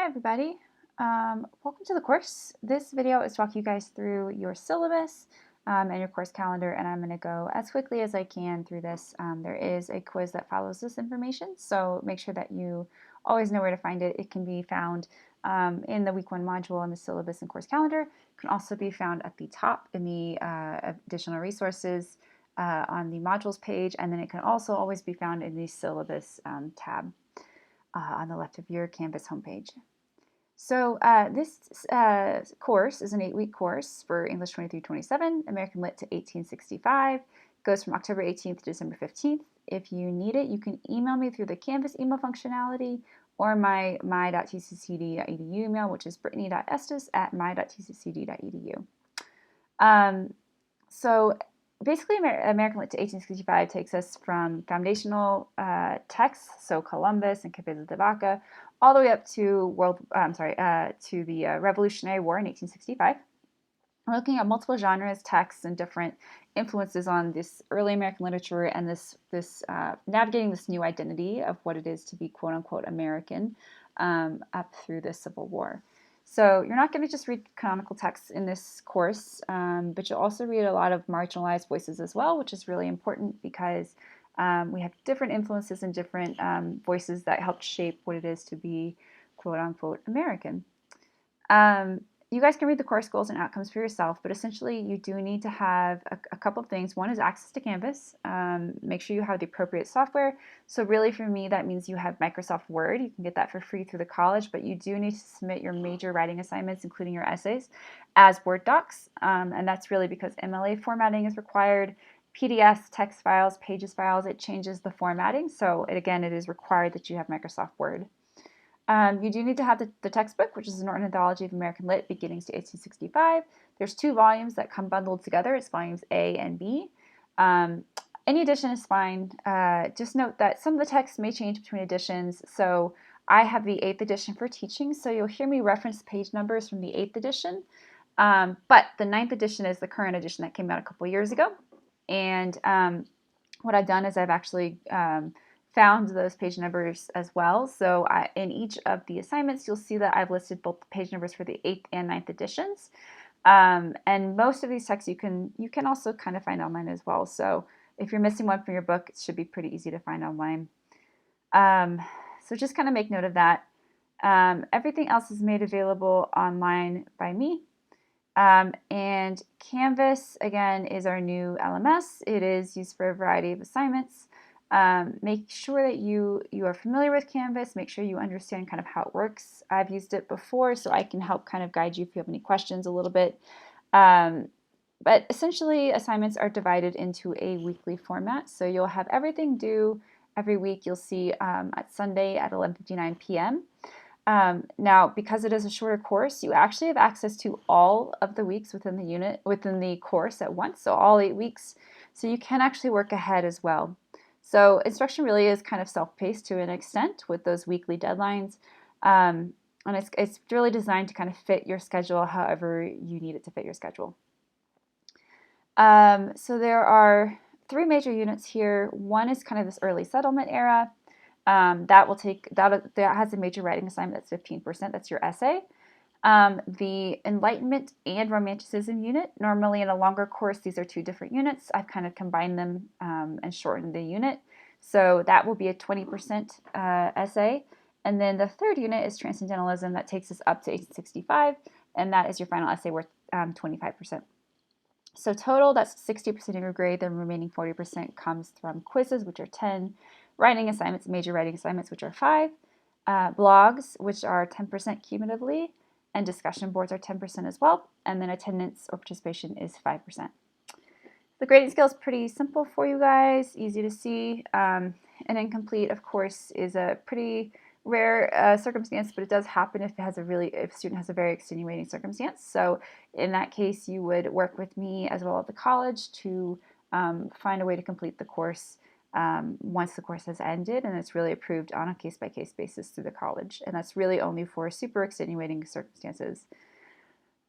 Hi everybody, welcome to the course. This video is to walk you guys through your syllabus and your course calendar, and I'm going to go as quickly as I can through this. There is a quiz that follows this information, so make sure that you always know where to find it. It can be found in the week 1 module in the syllabus and course calendar. It can also be found at the top in the additional resources on the modules page, and then it can also always be found in the syllabus tab on the left of your Canvas homepage. So this course is an 8-week course for English 23-27, American Lit to 1865. Goes from October 18th to December 15th. If you need it, you can email me through the Canvas email functionality or my my.tccd.edu email, which is brittany.estes@my.tccd.edu. So basically, American Lit to 1865 takes us from foundational texts, so Columbus and Cabeza de Vaca, all the way up to the Revolutionary War in 1865. We're looking at multiple genres, texts, and different influences on this early American literature and this navigating this new identity of what it is to be quote-unquote American up through the Civil War. So you're not going to just read canonical texts in this course, but you'll also read a lot of marginalized voices as well, which is really important because we have different influences and different voices that help shape what it is to be quote-unquote American. You guys can read the course goals and outcomes for yourself, but essentially you do need to have a couple of things. One is access to Canvas. Make sure you have the appropriate software. So really for me, that means you have Microsoft Word. You can get that for free through the college, but you do need to submit your major writing assignments, including your essays, as Word docs. And that's really because MLA formatting is required. PDFs, text files, pages files, it changes the formatting. So again, it is required that you have Microsoft Word. You do need to have the textbook, which is an Anthology of American Lit, Beginnings to 1865. There's 2 volumes that come bundled together. It's volumes A and B. Any edition is fine. Just note that some of the text may change between editions. So I have the 8th edition for teaching, so you'll hear me reference page numbers from the 8th edition. But the 9th edition is the current edition that came out a couple years ago. And what I've done is I've actually found those page numbers as well. So in each of the assignments, you'll see that I've listed both the page numbers for the 8th and 9th editions. And most of these texts you can also kind of find online as well. So if you're missing one from your book, it should be pretty easy to find online. So just kind of make note of that. Everything else is made available online by me. And Canvas, again, is our new LMS. It is used for a variety of assignments. Make sure that you are familiar with Canvas. Make sure you understand kind of how it works. I've used it before, so I can help kind of guide you if you have any questions a little bit. But essentially, assignments are divided into a weekly format. So you'll have everything due every week. You'll see at Sunday at 11:59 p.m. Now, because it is a shorter course, you actually have access to all of the weeks within the course at once, so all 8 weeks. So you can actually work ahead as well. So instruction really is kind of self-paced to an extent with those weekly deadlines. And it's really designed to kind of fit your schedule however you need it to fit your schedule. So there are 3 major units here. One is kind of this early settlement era. That has a major writing assignment that's 15%. That's your essay. The Enlightenment and Romanticism unit. Normally in a longer course, these are 2 different units. I've kind of combined them and shortened the unit. So that will be a 20% essay. And then the 3rd unit is Transcendentalism. That takes us up to 1865. And that is your final essay worth 25%. So total, that's 60% of your grade. The remaining 40% comes from quizzes, which are 10, writing assignments, major writing assignments, which are 5, blogs, which are 10% cumulatively, and discussion boards are 10% as well, and then attendance or participation is 5%. The grading scale is pretty simple for you guys, easy to see. An incomplete, of course, is a pretty rare circumstance, but it does happen if a student has a very extenuating circumstance. So in that case, you would work with me as well at the college to find a way to complete the course once the course has ended, and it's really approved on a case-by-case basis through the college, and that's really only for super extenuating circumstances.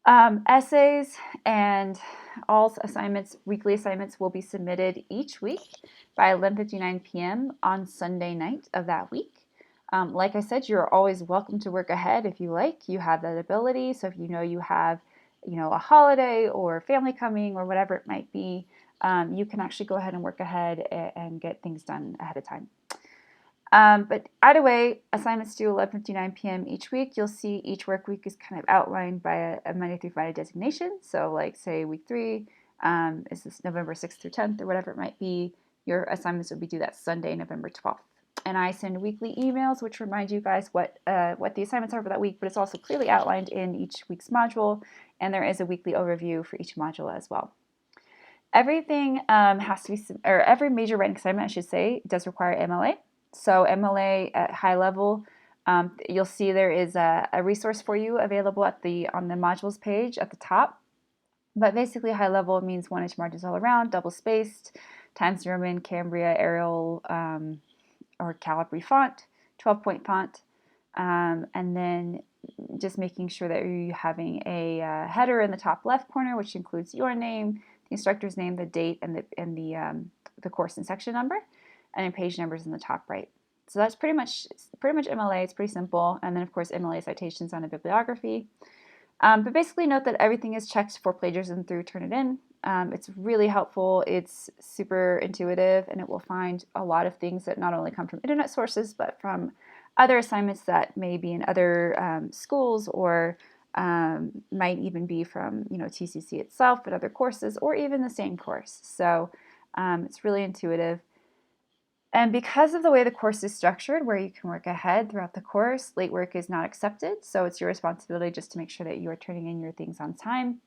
Essays and all assignments, weekly assignments, will be submitted each week by 11:59 p.m. on Sunday night of that week. Like I said, you're always welcome to work ahead if you like. You have that ability. So if you know you have, a holiday or family coming or whatever it might be, you can actually go ahead and work ahead and get things done ahead of time. But either way, assignments due 11:59 p.m. each week. You'll see each work week is kind of outlined by a Monday through Friday designation. So like say week 3 is this November 6th through 10th or whatever it might be. Your assignments will be due that Sunday, November 12th. And I send weekly emails which remind you guys what the assignments are for that week, but it's also clearly outlined in each week's module, and there is a weekly overview for each module as well. Everything has to be, or every major writing assignment, I should say, does require MLA. So MLA at high level, you'll see there is a resource for you available on the modules page at the top. But basically, high level means 1-inch margins all around, double spaced, Times New Roman, Cambria, Arial, or Calibri font, 12-point font, and then just making sure that you're having a header in the top left corner, which includes your name, the instructor's name, the date, and the course and section number, and then page numbers in the top right. So that's pretty much MLA. It's pretty simple, and then of course MLA citations on a bibliography. But basically note that everything is checked for plagiarism through Turnitin. It's really helpful. It's super intuitive, and it will find a lot of things that not only come from internet sources, but from other assignments that may be in other schools, or might even be from TCC itself and other courses, or even the same course. So it's really intuitive. And because of the way the course is structured, where you can work ahead throughout the course, late work is not accepted. So it's your responsibility just to make sure that you are turning in your things on time.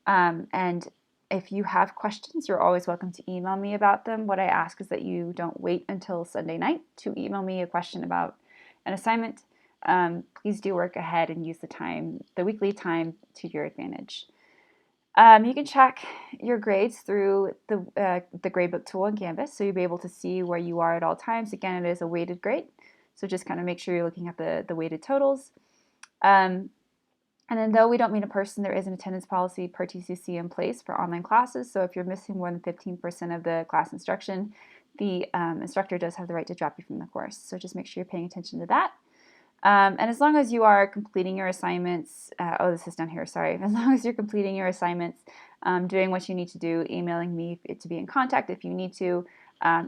And if you have questions, you're always welcome to email me about them. What I ask is that you don't wait until Sunday night to email me a question about an assignment. Please do work ahead and use the weekly time to your advantage. You can check your grades through the gradebook tool in Canvas, so you'll be able to see where you are at all times. Again, it is a weighted grade, so just kind of make sure you're looking at the weighted totals. And then though we don't meet in person, there is an attendance policy per TCC in place for online classes, so if you're missing more than 15% of the class instruction, the instructor does have the right to drop you from the course, so just make sure you're paying attention to that. And as long as you are completing your assignments, this is down here, sorry. As long as you're completing your assignments, doing what you need to do, emailing me to be in contact if you need to,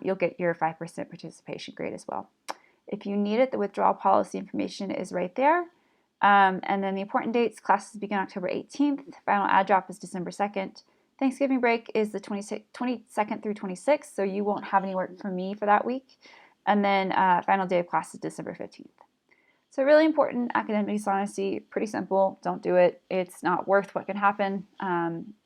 you'll get your 5% participation grade as well. If you need it, the withdrawal policy information is right there. And then the important dates: classes begin October 18th, final ad drop is December 2nd. Thanksgiving break is the 22nd through 26th, so you won't have any work from me for that week. And then final day of class is December 15th. So really important, academic dishonesty, pretty simple. Don't do it. It's not worth what can happen.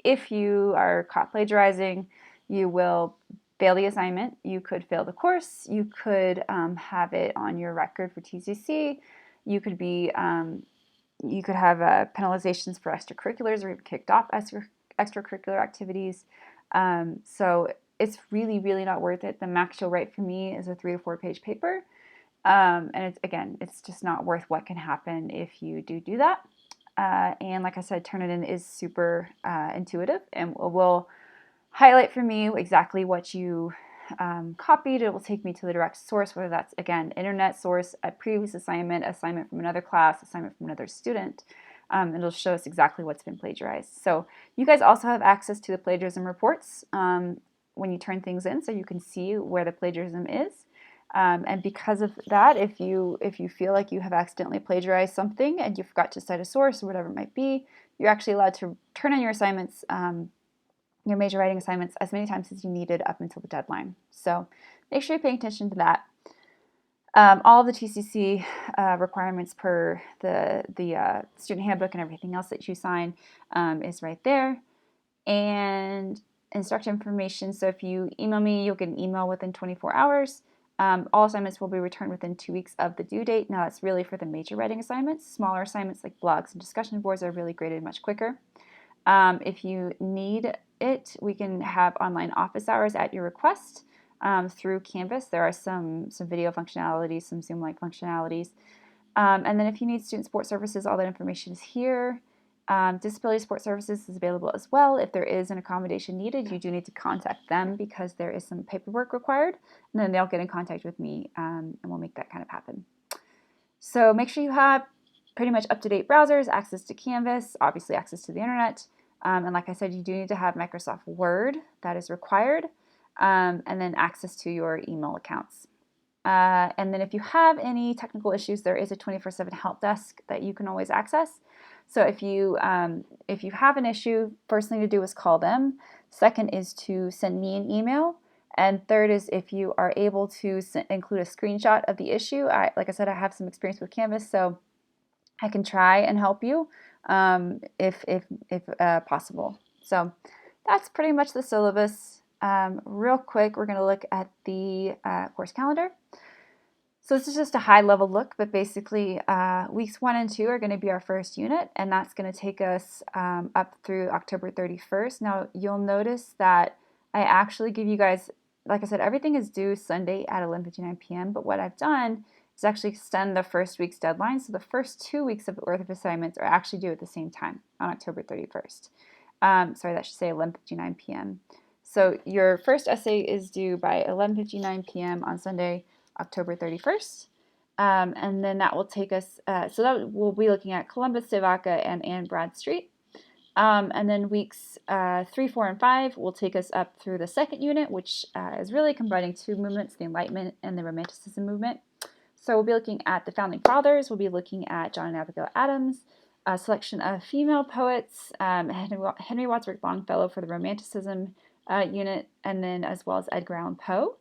If you are caught plagiarizing, you will fail the assignment. You could fail the course. You could have it on your record for TCC. You could have penalizations for extracurriculars, or even kicked off extracurricular activities. So it's really, really not worth it. The max you'll write for me is a 3 or 4 page paper. And it's just not worth what can happen if you do that. And like I said, Turnitin is super intuitive, and will highlight for me exactly what you copied. It will take me to the direct source, whether that's, again, internet source, a previous assignment from another class, assignment from another student. It'll show us exactly what's been plagiarized. So you guys also have access to the plagiarism reports when you turn things in, so you can see where the plagiarism is. And because of that, if you feel like you have accidentally plagiarized something and you forgot to cite a source or whatever it might be, you're actually allowed to turn in your assignments, your major writing assignments, as many times as you needed up until the deadline. So make sure you're paying attention to that. All of the TCC requirements per the student handbook and everything else that you sign is right there. And instructor information. So if you email me, you'll get an email within 24 hours. All assignments will be returned within 2 weeks of the due date. Now, that's really for the major writing assignments. Smaller assignments like blogs and discussion boards are really graded much quicker. If you need it, we can have online office hours at your request through Canvas. There are some video functionalities, some Zoom-like functionalities. And then if you need student support services, all that information is here. Disability support services is available as well. If there is an accommodation needed, you do need to contact them because there is some paperwork required, and then they'll get in contact with me and we'll make that kind of happen. So make sure you have pretty much up-to-date browsers, access to Canvas, obviously access to the internet. And like I said, you do need to have Microsoft Word. That is required. And then access to your email accounts. And then if you have any technical issues, there is a 24/7 help desk that you can always access. So if you have an issue, first thing to do is call them. Second is to send me an email. And third is if you are able to include a screenshot of the issue. Like I said, I have some experience with Canvas, so I can try and help you if possible. So that's pretty much the syllabus. Real quick, we're going to look at the course calendar. So this is just a high-level look, but basically weeks 1 and 2 are going to be our first unit, and that's going to take us up through October 31st. Now, you'll notice that I actually give you guys, like I said, everything is due Sunday at 11:59 p.m., but what I've done is actually extend the first week's deadline, so the first 2 weeks of Earth assignments are actually due at the same time on October 31st. Sorry, that should say 11:59 p.m. So your first essay is due by 11:59 p.m. on Sunday, October 31st. And then that will take us, so that we'll be looking at Columbus, Savaca, and Anne Bradstreet. And then weeks 3, 4, and 5 will take us up through the second unit, which is really combining two movements, the Enlightenment and the Romanticism movement. So we'll be looking at the Founding Fathers, we'll be looking at John and Abigail Adams, a selection of female poets, Henry Wadsworth Longfellow for the Romanticism unit, and then as well as Edgar Allan Poe.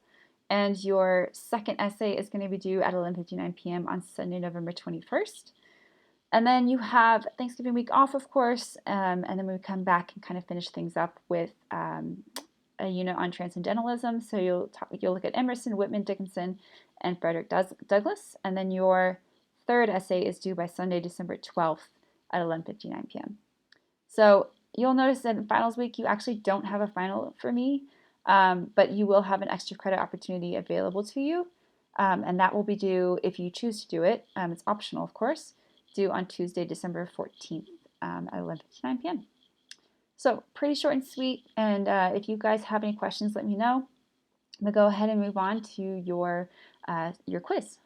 And your second essay is going to be due at 11:59 p.m. on Sunday, November 21st. And then you have Thanksgiving week off, of course, and then we come back and kind of finish things up with a unit on transcendentalism. So you'll look at Emerson, Whitman, Dickinson, and Frederick Douglass. And then your third essay is due by Sunday, December 12th at 11:59 p.m. So you'll notice that in finals week, you actually don't have a final for me, but you will have an extra credit opportunity available to you. And that will be due, if you choose to do it, it's optional, of course, due on Tuesday, December 14th at 11:59 p.m. So pretty short and sweet, and if you guys have any questions, let me know. I'm going to go ahead and move on to your quiz.